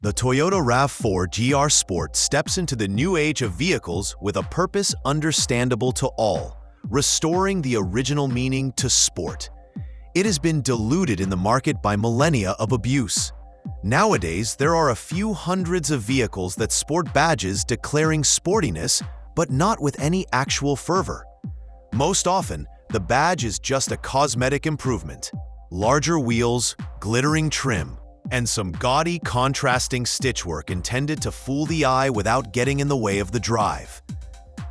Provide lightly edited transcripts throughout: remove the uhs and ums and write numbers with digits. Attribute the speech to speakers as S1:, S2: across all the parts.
S1: The Toyota RAV4 GR Sport steps into the new age of vehicles with a purpose understandable to all, restoring the original meaning to sport. It has been diluted in the market by millennia of abuse. Nowadays, there are a few hundreds of vehicles that sport badges declaring sportiness, but not with any actual fervor. Most often, the badge is just a cosmetic improvement. Larger wheels, glittering trim, and some gaudy contrasting stitchwork intended to fool the eye without getting in the way of the drive.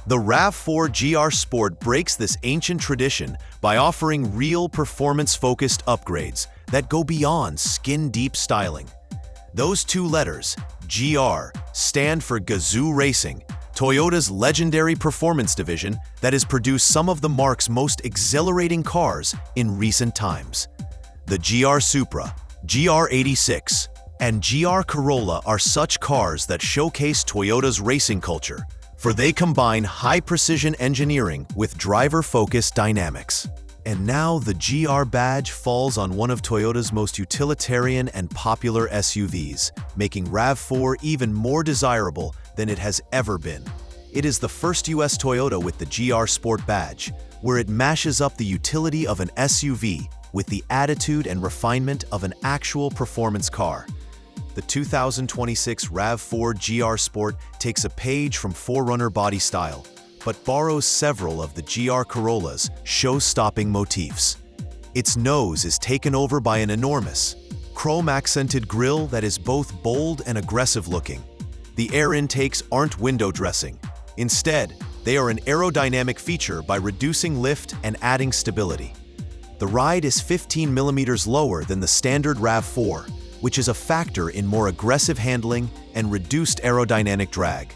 S1: The RAV4 GR Sport breaks this ancient tradition by offering real performance-focused upgrades that go beyond skin-deep styling. Those two letters, GR, stand for Gazoo Racing, Toyota's legendary performance division that has produced some of the marque's most exhilarating cars in recent times. The GR Supra, GR86, and GR Corolla are such cars that showcase Toyota's racing culture, for they combine high-precision engineering with driver-focused dynamics. And now the GR badge falls on one of Toyota's most utilitarian and popular SUVs, making RAV4 even more desirable than it has ever been. It is the first US Toyota with the GR Sport badge, where it mashes up the utility of an SUV with the attitude and refinement of an actual performance car. The 2026 RAV4 GR Sport takes a page from 4Runner body style, but borrows several of the GR Corolla's show-stopping motifs. Its nose is taken over by an enormous, chrome-accented grille that is both bold and aggressive-looking. The air intakes aren't window dressing. Instead, they are an aerodynamic feature by reducing lift and adding stability. The ride is 15 millimeters lower than the standard RAV4, which is a factor in more aggressive handling and reduced aerodynamic drag.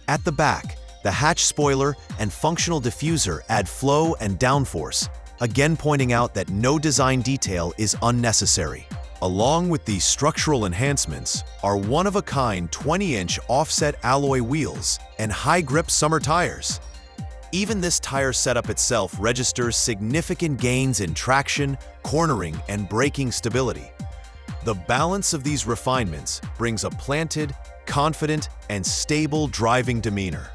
S1: At the back, the hatch spoiler and functional diffuser add flow and downforce, again pointing out that no design detail is unnecessary. Along with these structural enhancements are one-of-a-kind 20-inch offset alloy wheels and high-grip summer tires. Even this tire setup itself registers significant gains in traction, cornering, and braking stability. The balance of these refinements brings a planted, confident, and stable driving demeanor.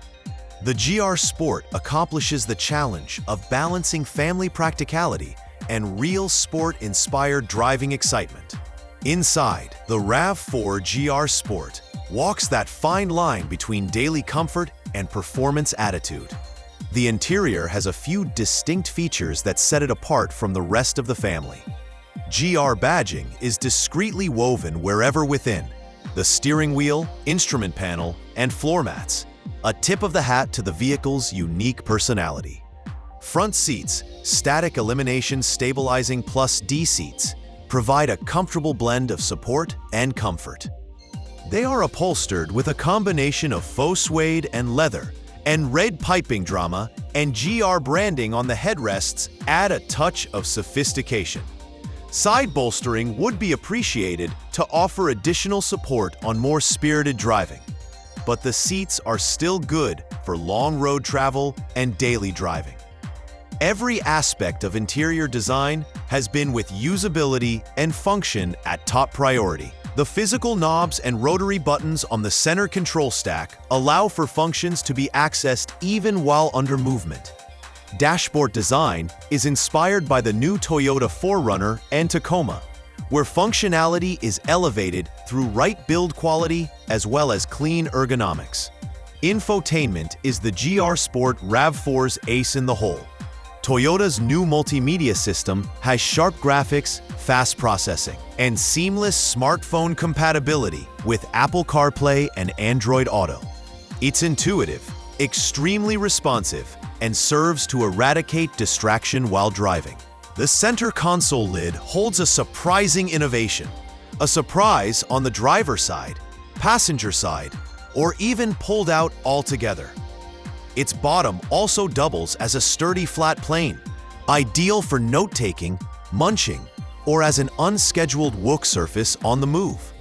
S1: The GR Sport accomplishes the challenge of balancing family practicality and real sport-inspired driving excitement. Inside, the RAV4 GR Sport walks that fine line between daily comfort and performance attitude. The interior has a few distinct features that set it apart from the rest of the family. GR badging is discreetly woven wherever within: the steering wheel, instrument panel, and floor mats, a tip of the hat to the vehicle's unique personality. Front seats, static elimination stabilizing plus D seats, provide a comfortable blend of support and comfort. They are upholstered with a combination of faux suede and leather, and red piping drama and GR branding on the headrests add a touch of sophistication. Side bolstering would be appreciated to offer additional support on more spirited driving, but the seats are still good for long road travel and daily driving. Every aspect of interior design has been with usability and function at top priority. The physical knobs and rotary buttons on the center control stack allow for functions to be accessed even while under movement. Dashboard design is inspired by the new Toyota 4Runner and Tacoma, where functionality is elevated through right build quality as well as clean ergonomics. Infotainment is the GR Sport RAV4's ace in the hole. Toyota's new multimedia system has sharp graphics, fast processing, and seamless smartphone compatibility with Apple CarPlay and Android Auto. It's intuitive, extremely responsive, and serves to eradicate distraction while driving. The center console lid holds a surprising innovation. A surprise on the driver's side, passenger side, or even pulled out altogether. Its bottom also doubles as a sturdy flat plane, ideal for note-taking, munching, or as an unscheduled work surface on the move.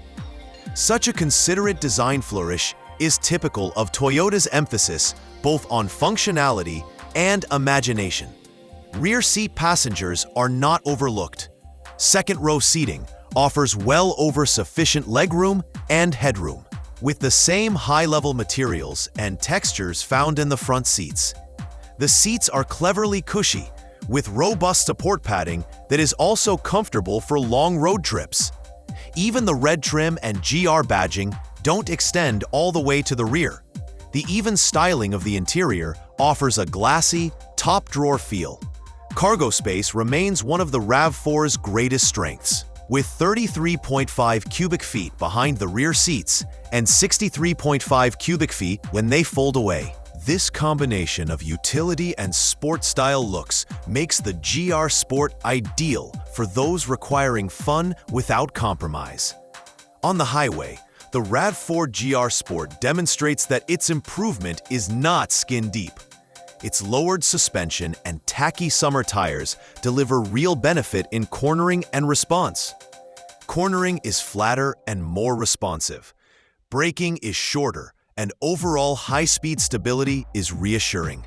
S1: Such a considerate design flourish is typical of Toyota's emphasis both on functionality and imagination. Rear seat passengers are not overlooked. Second row seating offers well over sufficient legroom and headroom, with the same high-level materials and textures found in the front seats. The seats are cleverly cushy, with robust support padding that is also comfortable for long road trips. Even the red trim and GR badging don't extend all the way to the rear. The even styling of the interior offers a glassy, top-drawer feel. Cargo space remains one of the RAV4's greatest strengths, with 33.5 cubic feet behind the rear seats and 63.5 cubic feet when they fold away. This combination of utility and sport-style looks makes the GR Sport ideal for those requiring fun without compromise. On the highway, the RAV4 GR Sport demonstrates that its improvement is not skin-deep. Its lowered suspension and tacky summer tires deliver real benefit in cornering and response. Cornering is flatter and more responsive. Braking is shorter, and overall high-speed stability is reassuring.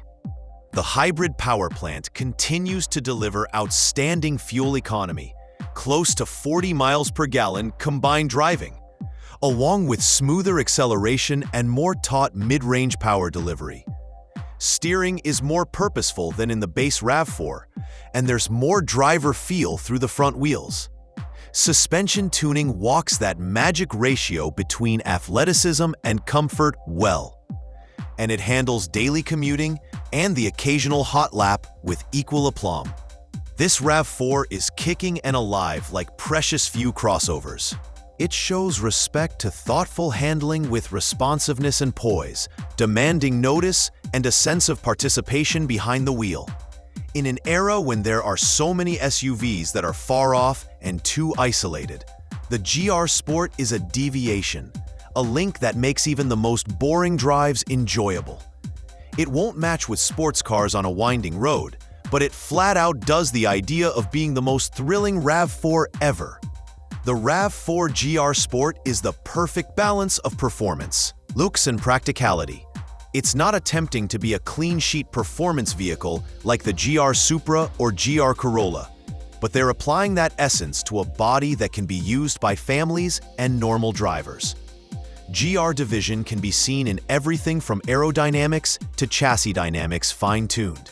S1: The hybrid power plant continues to deliver outstanding fuel economy, close to 40 miles per gallon combined driving, along with smoother acceleration and more taut mid-range power delivery. Steering is more purposeful than in the base RAV4, and there's more driver feel through the front wheels. Suspension tuning walks that magic ratio between athleticism and comfort well, and it handles daily commuting and the occasional hot lap with equal aplomb. This RAV4 is kicking and alive like precious few crossovers. It shows respect to thoughtful handling with responsiveness and poise, demanding notice and a sense of participation behind the wheel. In an era when there are so many SUVs that are far off and too isolated, the GR Sport is a deviation, a link that makes even the most boring drives enjoyable. It won't match with sports cars on a winding road, but it flat out does the idea of being the most thrilling RAV4 ever. The RAV4 GR Sport is the perfect balance of performance, looks, and practicality. It's not attempting to be a clean-sheet performance vehicle like the GR Supra or GR Corolla, but they're applying that essence to a body that can be used by families and normal drivers. GR Division can be seen in everything from aerodynamics to chassis dynamics fine-tuned.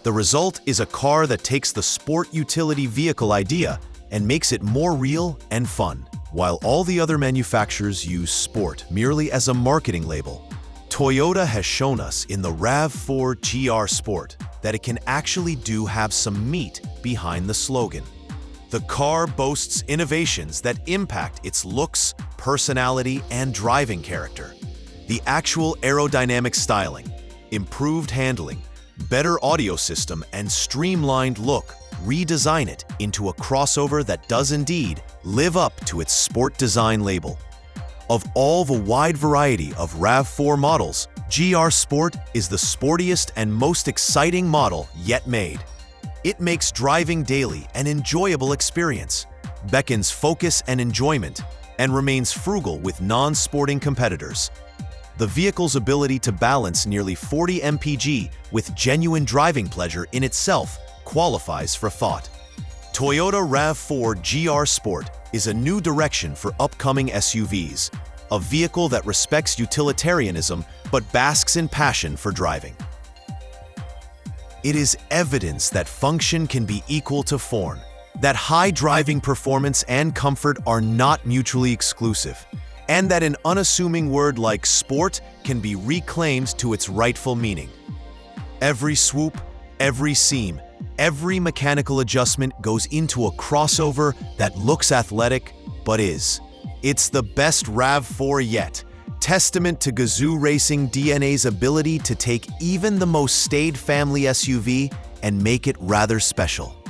S1: The result is a car that takes the sport utility vehicle idea and makes it more real and fun. While all the other manufacturers use sport merely as a marketing label, Toyota has shown us in the RAV4 GR Sport that it can actually have some meat behind the slogan. The car boasts innovations that impact its looks, personality, and driving character. The actual aerodynamic styling, improved handling, better audio system, and streamlined look redesign it into a crossover that does indeed live up to its sport design label. Of all the wide variety of RAV4 models, GR Sport is the sportiest and most exciting model yet made. It makes driving daily an enjoyable experience, beckons focus and enjoyment, and remains frugal with non-sporting competitors. The vehicle's ability to balance nearly 40 mpg with genuine driving pleasure in itself qualifies for thought. Toyota RAV4 GR Sport is a new direction for upcoming SUVs, a vehicle that respects utilitarianism but basks in passion for driving. It is evidence that function can be equal to form, that high driving performance and comfort are not mutually exclusive, and that an unassuming word like sport can be reclaimed to its rightful meaning. Every swoop, every seam, every mechanical adjustment goes into a crossover that looks athletic but is. It's the best RAV4 yet, testament to Gazoo Racing DNA's ability to take even the most staid family SUV and make it rather special.